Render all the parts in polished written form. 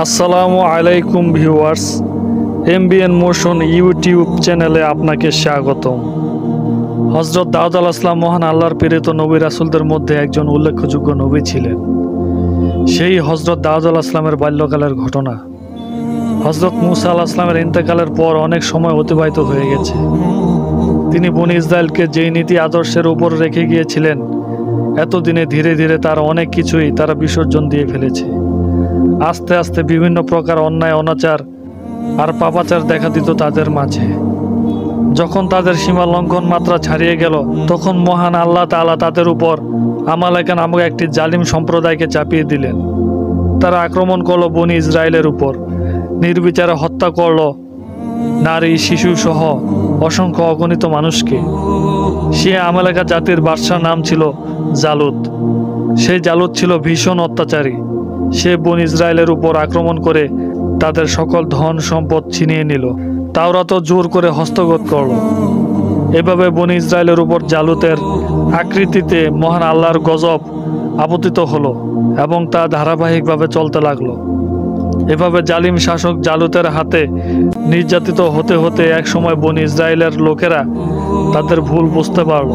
আসসালামু আলাইকুম viewers, MBN motion YouTube চ্যানেলে আপনাকে স্বাগতম। হযরত দাউদ আলাইহিস সালাম মহান আল্লাহর প্রেরিত নবী রাসূলদের মধ্যে একজন উল্লেখযোগ্য নবী ছিলেন। সেই হযরত দাউদ আলাইহিস সালামের বাল্যকালের ঘটনা। হযরত মূসা আলাইহিস সালামের ইন্তেকালের পর অনেক সময় অতিবাহিত হয়ে গেছে। তিনি বনী ইসরায়েলকে যেই নীতি আদর্শের উপর রেখে গিয়েছিলেন, এতদিনে ধীরে ধীরে তার অনেক কিছুই তারা বিসর্জন দিয়ে ফেলেছে। আস্তে আস্তে বিভিন্ন প্রকার অন্যায়, অনাচার আর পাপাচার দেখা দিত তাদের মাঝে। যখন তাদের সীমা লঙ্ঘন মাত্রা ছাড়িয়ে গেল, তখন মহান আল্লাহ তাআলা তাদের উপর আমালেকা নামক একটি জালিম সম্প্রদায়কে চাপিয়ে দিলেন। তারা আক্রমণ করলো বনী ইসরায়েলের উপর, নির্বিচারে হত্যা করলো নারী, শিশু সহ অসংখ্য অগণিত মানুষকে। সে আমালেকা জাতির বাদশার নাম ছিল জালুত। সেই জালুত ছিল ভীষণ অত্যাচারী। সে বনী ইসরায়েলের উপর আক্রমণ করে তাদের সকল ধন সম্পদ ছিনিয়ে নিল। তাওরাতও জোর করে হস্তগত করল। এভাবে বনী ইসরায়েলের উপর জালুতের আকৃতিতে মহান আল্লাহর গজব আপতিত হলো এবং তা ধারাবাহিকভাবে চলতে লাগলো। এভাবে জালিম শাসক জালুতের হাতে নির্যাতিত হতে হতে একসময় বনী ইসরায়েলের লোকেরা তাদের ভুল বুঝতে পারল।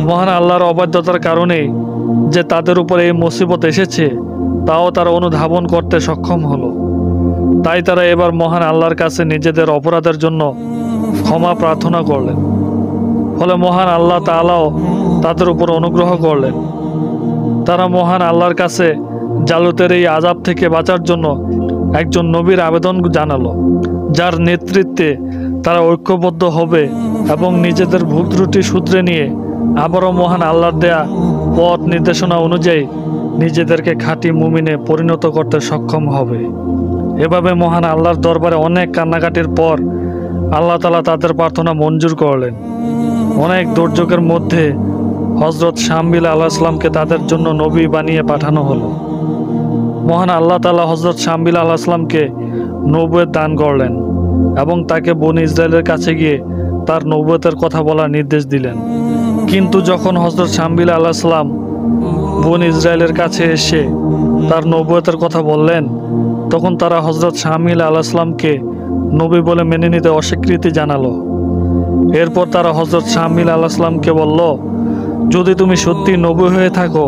মহান আল্লাহর অবাধ্যতার কারণেই যে তাদের উপর এই মুসিবত এসেছে, তাও তারা অনুধাবন করতে সক্ষম হলো। তাই তারা এবার মহান আল্লাহর কাছে নিজেদের অপরাধের জন্য ক্ষমা প্রার্থনা করলেন। ফলে মহান আল্লাহ তাআলাও তাদের উপর অনুগ্রহ করলেন। তারা মহান আল্লাহর কাছে জালুতের এই আযাব থেকে বাঁচার জন্য একজন নবীর আবেদন জানালো, যার নেতৃত্বে তারা ঐক্যবদ্ধ হবে এবং নিজেদের ভুল ত্রুটি শুধরে নিয়ে আবারও মহান আল্লাহর দেয়া পথ নির্দেশনা অনুযায়ী নিজেদেরকে খাঁটি মুমিনে পরিণত করতে সক্ষম হবে। এভাবে মহান আল্লাহর দরবারে অনেক কান্নাকাটির পর আল্লাহ তাআলা তাদের প্রার্থনা মঞ্জুর করলেন। অনেক দুর্যোগের মধ্যে হযরত শামবিল আলাইহিস সালামকে তাদের জন্য নবী বানিয়ে পাঠানো হলো। মহান আল্লাহ তাআলা হযরত শামবিল আলাইহিস সালামকে নবুয়ত দান করলেন এবং তাকে বনী ইসরায়েলের কাছে গিয়ে তার নবুয়তের কথা বলার নির্দেশ দিলেন। কিন্তু যখন হযরত শামবিল আলাইহিস সালাম বনী ইসরায়েলের কাছে এসে তার নবুয়তের কথা বললেন, তখন তারা হযরত শামবিল আলাইহিস সালামকে নবী বলে মেনে নিতে অস্বীকৃতি জানালো। এরপর তারা হযরত শামবিল আলাইহিস সালামকে বলল, যদি তুমি সত্যি নবী হয়ে থাকো,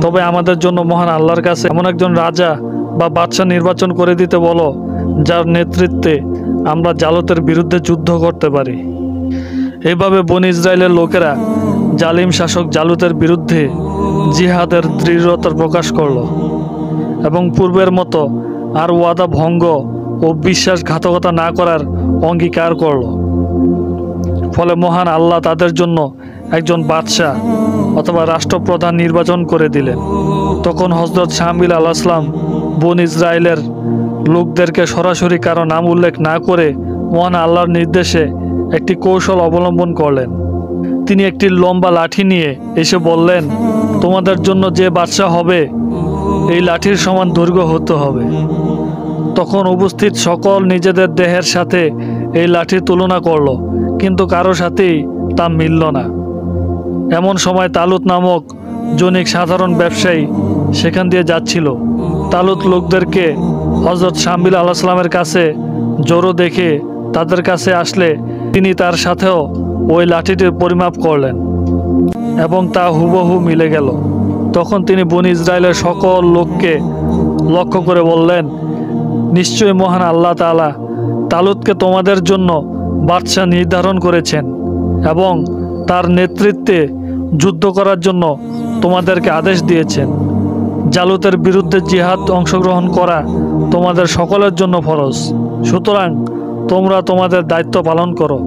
তবে আমাদের জন্য মহান আল্লাহর কাছে এমন একজন রাজা বা বাদশা নির্বাচন করে দিতে বলো, যার নেতৃত্বে আমরা জালুতের বিরুদ্ধে যুদ্ধ করতে পারি। এভাবে বনী ইসরায়েলের লোকেরা জালিম শাসক জালুতের বিরুদ্ধে জিহাদের দৃঢ়তা প্রকাশ করল এবং পূর্বের মতো আর ওয়াদা ভঙ্গ ও বিশ্বাসঘাতকতা না করার অঙ্গীকার করল। ফলে মহান আল্লাহ তাদের জন্য একজন বাদশাহ অথবা রাষ্ট্রপ্রধান নির্বাচন করে দিলেন। তখন হযরত শামবিল আলাইহিস সালাম বনী ইসরায়েলের লোকদেরকে সরাসরি কারো নাম উল্লেখ না করে মহান আল্লাহর নির্দেশে একটি কৌশল অবলম্বন করলেন। তিনি একটি লম্বা লাঠি নিয়ে এসে বললেন, তোমাদের জন্য যে বাদশা হবে এই লাঠির সমান দৈর্ঘ্য হতে হবে। তখন উপস্থিত সকল নিজেদের দেহের সাথে এই লাঠির তুলনা করল, কিন্তু কারো সাথেই তা মিলল না। এমন সময় তালুত নামক জনৈক সাধারণ ব্যবসায়ী সেখান দিয়ে যাচ্ছিল। তালুত লোকদেরকে হযরত শামবিল আলাইহিস সালামের কাছে জড়ো দেখে তাদের কাছে আসলে তিনি তার সাথেও ওই লাঠিটির পরিমাপ করলেন এবং তা হুবহু মিলে গেল। তখন তিনি বনী ইসরায়েলের সকল লোককে লক্ষ্য করে বললেন, নিশ্চয়ই মহান আল্লাহ তাআলা তালুতকে তোমাদের জন্য বাদশা নির্ধারণ করেছেন এবং তার নেতৃত্বে যুদ্ধ করার জন্য তোমাদেরকে আদেশ দিয়েছেন। জালুতের বিরুদ্ধে জিহাদ অংশগ্রহণ করা তোমাদের সকলের জন্য ফরজ, সুতরাং তোমরা তোমাদের দায়িত্ব পালন করো।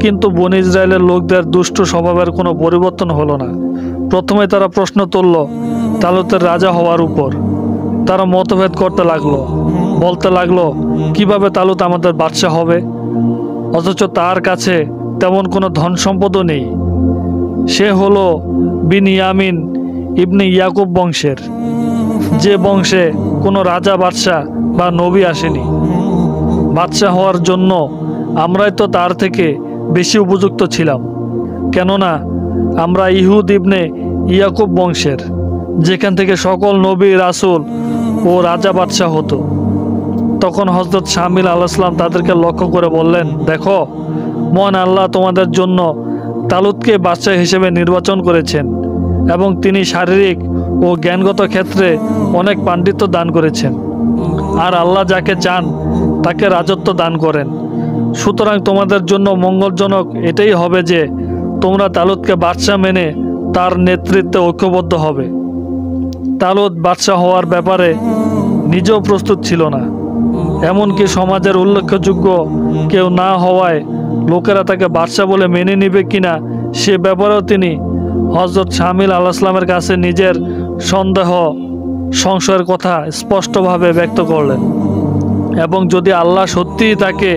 কিন্তু বনী ইসরায়েলের লোকদের দুষ্টু স্বভাবের কোনো পরিবর্তন হলো না। প্রথমে তারা প্রশ্ন তুলল তালুতের রাজা হওয়ার উপর। তারা মতভেদ করতে লাগলো, বলতে লাগলো, কিভাবে তালুত আমাদের বাদশা হবে, অথচ তার কাছে তেমন কোনো ধন সম্পদও নেই। সে হলো বিনয়ামিন ইবনে ইয়াকুব বংশের, যে বংশে কোনো রাজা, বাদশাহ বা নবী আসেনি। বাদশাহ হওয়ার জন্য আমরাই তো তার থেকে বেশি উপযুক্ত ছিলাম, কেননা আমরা ইহুদ ইবনে ইয়াকুব বংশের, যেখান থেকে সকল নবী, রাসূল ও রাজা বাদশাহ হতো। তখন হযরত শামিল আলাইহিসসালাম তাদেরকে লক্ষ্য করে বললেন, দেখো, মহান আল্লাহ তোমাদের জন্য তালুতকে বাদশা হিসেবে নির্বাচন করেছেন এবং তিনি শারীরিক ও জ্ঞানগত ক্ষেত্রে অনেক পাণ্ডিত্য দান করেছেন। আর আল্লাহ যাকে চান তাকে রাজত্ব দান করেন। সুতরাং তোমাদের জন্য মঙ্গলজনক এটাই হবে যে তোমরা তালুতকে বাদশা মেনে তার নেতৃত্বে ঐক্যবদ্ধ হবে। তালুত বাদশা হওয়ার ব্যাপারে নিজেও প্রস্তুত ছিল না, এমনকি সমাজের উল্লেখযোগ্য কেউ না হওয়ায় লোকেরা তাকে বাদশা বলে মেনে নিবে কিনা সে ব্যাপারেও তিনি হযরত শামিল আলাইহিসসালামের কাছে নিজের সংশয়ের কথা স্পষ্টভাবে ব্যক্ত করলেন এবং যদি আল্লাহ সত্যিই তাকে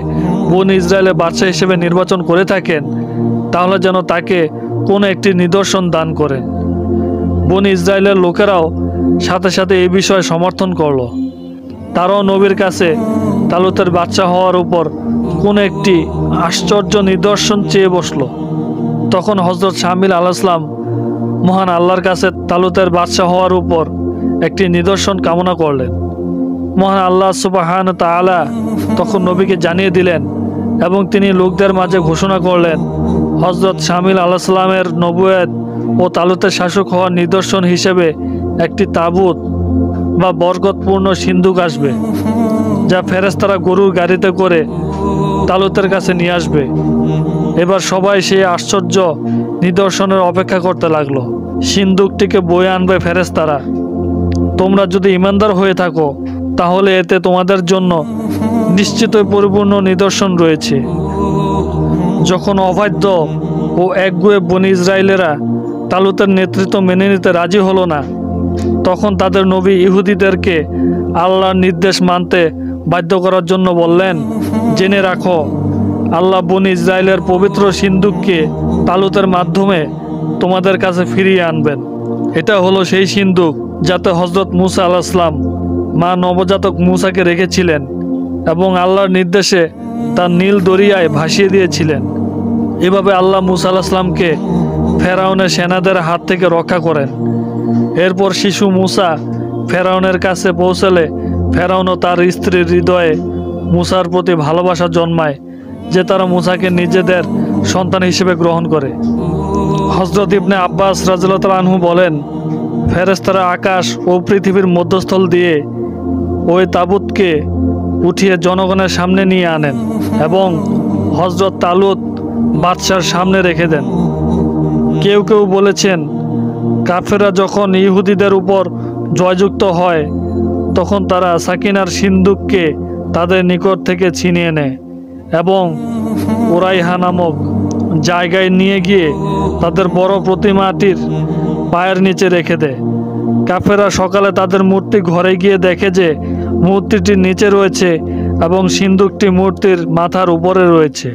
বনী ইসরায়েলের বাদশা হিসেবে নির্বাচন করে থাকেন তাহলে যেন তাকে কোনো একটি নিদর্শন দান করেন। বনী ইসরায়েলের লোকেরাও সাথে সাথে এই বিষয়ে সমর্থন করলো। তারাও নবীর কাছে তালুতের বাদশা হওয়ার উপর কোনো একটি আশ্চর্য নিদর্শন চেয়ে বসলো। তখন হযরত শামিল আলাইহিসসালাম মহান আল্লাহর কাছে তালুতের বাদশা হওয়ার উপর একটি নিদর্শন কামনা করলেন। মহান আল্লাহ সুবহানাহু ওয়া তাআলা তখন নবীকে জানিয়ে দিলেন এবং তিনি লোকদের মাঝে ঘোষণা করলেন, হযরত শামিল আলাইহিসসালামের নবুয়ত ও তালুতের শাসক হওয়ার নিদর্শন হিসেবে একটি তাবুত বা বরকতপূর্ণ সিন্দুক আসবে, যা ফেরেশতারা গরুর গাড়িতে করে তালুতের কাছে নিয়ে আসবে। এবার সবাই সেই আশ্চর্য নিদর্শনের অপেক্ষা করতে লাগলো। সিন্দুকটিকে বয়ে আনবে ফেরেশতারা। তোমরা যদি ঈমানদার হয়ে থাকো তাহলে এতে তোমাদের জন্য নিশ্চিতই পরিপূর্ণ নিদর্শন রয়েছে। যখন অবাধ্য ও একগুঁয়ে বনী ইসরায়েলেরা তালুতের নেতৃত্ব মেনে নিতে রাজি হলো না, তখন তাদের নবী ইহুদিদেরকে আল্লাহর নির্দেশ মানতে বাধ্য করার জন্য বললেন, জেনে রাখো, আল্লাহ বনী ইসরায়েলের পবিত্র সিন্দুককে তালুতের মাধ্যমে তোমাদের কাছে ফিরিয়ে আনবেন। এটা হলো সেই সিন্দুক যাতে হযরত মূসা আলাইহিসসালাম মা নবজাতক মূসাকে রেখেছিলেন এবং আল্লাহর নির্দেশে তার নীল দরিয়ায় ভাসিয়ে দিয়েছিলেন। এভাবে আল্লাহ মূসা আলাইহিসসালামকে ফেরাউনের সেনাদের হাত থেকে রক্ষা করেন। এরপর শিশু মূসা ফেরাউনের কাছে পৌঁছলে ফেরাউন ও তার স্ত্রীর হৃদয়ে মূসার প্রতি ভালোবাসা জন্মায় যে তারা মূসাকে নিজেদের সন্তান হিসেবে গ্রহণ করে। হযরত ইবনে আব্বাস রাদিয়াল্লাহু তাআলা আনহু বলেন, ফেরেশতারা আকাশ ও পৃথিবীর মধ্যস্থল দিয়ে ওই তাবুতকে উঠিয়ে জনগণের সামনে নিয়ে আনেন এবং হযরত তালুত বাদশার সামনে রেখে দেন। কেউ কেউ বলেছেন, কাফেররা যখন ইহুদিদের উপর জয়যুক্ত হয় তখন তারা সাকিনার সিন্দুককে তাদের নিকট থেকে ছিনিয়ে নেয় এবং উরাইহা নামক জায়গায় নিয়ে গিয়ে তাদের বড় প্রতিমাটির পায়ের নিচে রেখে দেয়। কাফেররা সকালে তাদের মূর্তি ঘরে গিয়ে দেখে যে মূর্তিটির নিচে রয়েছে এবং সিন্দুকটি মূর্তির মাথার উপরে রয়েছে।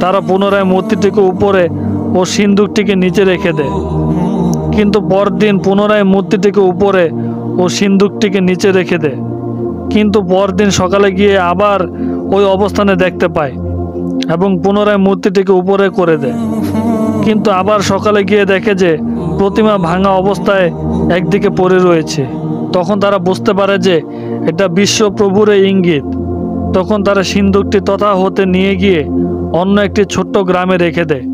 তারা পুনরায় মূর্তিটিকে উপরে ও সিন্দুকটিকে নিচে রেখে দেয়, কিন্তু পরদিন পুনরায় মূর্তিটিকে উপরে ও সিন্দুকটিকে নিচে রেখে দেয়, কিন্তু পরদিন সকালে গিয়ে আবার ওই অবস্থানে দেখতে পায় এবং পুনরায় মূর্তিটিকে উপরে করে দেয়, কিন্তু আবার সকালে গিয়ে দেখে যে প্রতিমা ভাঙা অবস্থায় একদিকে পড়ে রয়েছে। তখন তারা বুঝতে পারে যে এটা বিশ্বপ্রভুর ইঙ্গিত। তখন তারা সিন্দুকটি তথা হতে নিয়ে গিয়ে অন্য একটি ছোট্ট গ্রামে রেখে দেয়।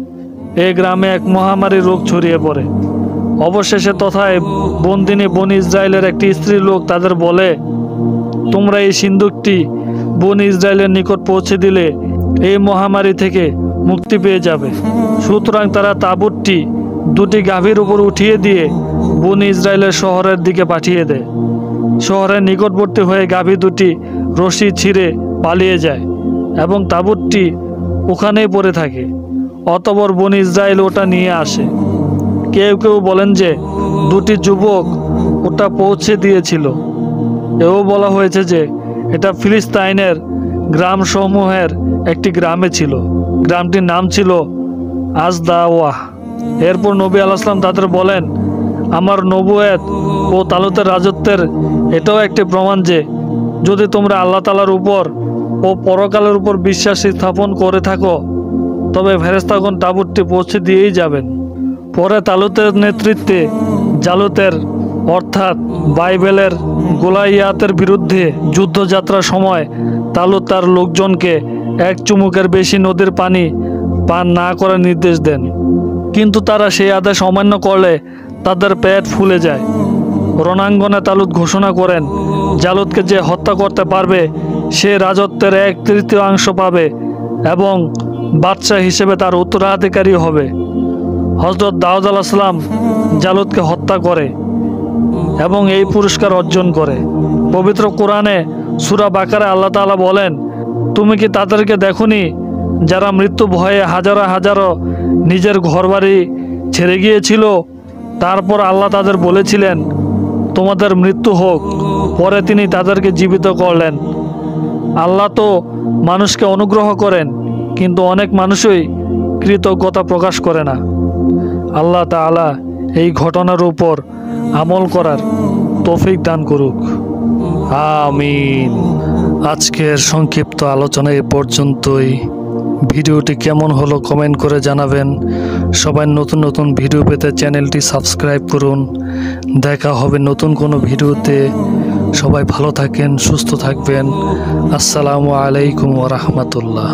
এই গ্রামে এক মহামারী রোগ ছড়িয়ে পড়ে। অবশেষে তথায় বন্দিনী বনী ইসরায়েলের একটি স্ত্রী লোক তাদের বলে, তোমরা এই সিন্দুকটি বনী ইসরায়েলের নিকট পৌঁছে দিলে এই মহামারী থেকে মুক্তি পেয়ে যাবে। সুতরাং তারা তাঁবুতটি দুটি গাভীর উপর উঠিয়ে দিয়ে বনী ইসরায়েলের শহরের দিকে পাঠিয়ে দেয়। শহরের নিকটবর্তী হয়ে গাভী দুটি রশি ছিঁড়ে পালিয়ে যায় এবং তাঁবুতটি ওখানেই পড়ে থাকে। অতঃপর বনী ইসরায়েল ওটা নিয়ে আসে। কেউ কেউ বলেন যে দুটি যুবক ওটা পৌঁছে দিয়েছিল। এও বলা হয়েছে যে এটা ফিলিস্তাইনের গ্রামসমূহের একটি গ্রামে ছিল। গ্রামটির নাম ছিল আজদাওয়াহ। এরপর নবী আলাইহিসসালাম তাদের বলেন, আমার নবুয়ত ও তালুতের রাজত্বের এটাও একটি প্রমাণ যে যদি তোমরা আল্লাহ তাআলার উপর ও পরকালের উপর বিশ্বাস স্থাপন করে থাকো তবে ফেরেশতাগণ তাঁবুতটি পৌঁছে দিয়েই যাবেন। পরে তালুতের নেতৃত্বে জালুতের অর্থাৎ বাইবেলের গোলাইয়াতের বিরুদ্ধে যুদ্ধযাত্রার সময় তালুত তার লোকজনকে এক চুমুকের বেশি নদীর পানি পান না করার নির্দেশ দেন, কিন্তু তারা সেই আদেশ অমান্য করলে তাদের পেট ফুলে যায়। রণাঙ্গনে তালুত ঘোষণা করেন, জালুতকে যে হত্যা করতে পারবে সে রাজত্বের 1/3 পাবে এবং বাদশাহ হিসেবে তার উত্তরাধিকারী হবে। হযরত দাউদ আলাইহিস সালাম জালুতকে হত্যা করে এবং এই পুরস্কার অর্জন করে। পবিত্র কোরআনে সূরা বাকারায় আল্লাহ তাআলা বলেন, তুমি কি তাদেরকে দেখোনি যারা মৃত্যু ভয়ে হাজারো হাজারো নিজের ঘরবাড়ি ছেড়ে গিয়েছিল? তারপর আল্লাহ তাদের বলেছিলেন, তোমাদের মৃত্যু হোক। পরে তিনি তাদেরকে জীবিত করলেন। আল্লাহ তো মানুষকে অনুগ্রহ করেন, কিন্তু অনেক মানুষই কৃতজ্ঞতা প্রকাশ করে না। আল্লাহ তাআলা এই ঘটনার উপর আমল করার তৌফিক দান করুক, আমিন। আজকের সংক্ষিপ্ত আলোচনা এ পর্যন্তই। ভিডিওটি কেমন হলো কমেন্ট করে জানাবেন। সবাই নতুন নতুন ভিডিও পেতে চ্যানেলটি সাবস্ক্রাইব করুন। দেখা হবে নতুন কোনো ভিডিওতে। সবাই ভালো থাকেন, সুস্থ থাকবেন। আসসালামু আলাইকুম ওয়া রাহমাতুল্লাহ।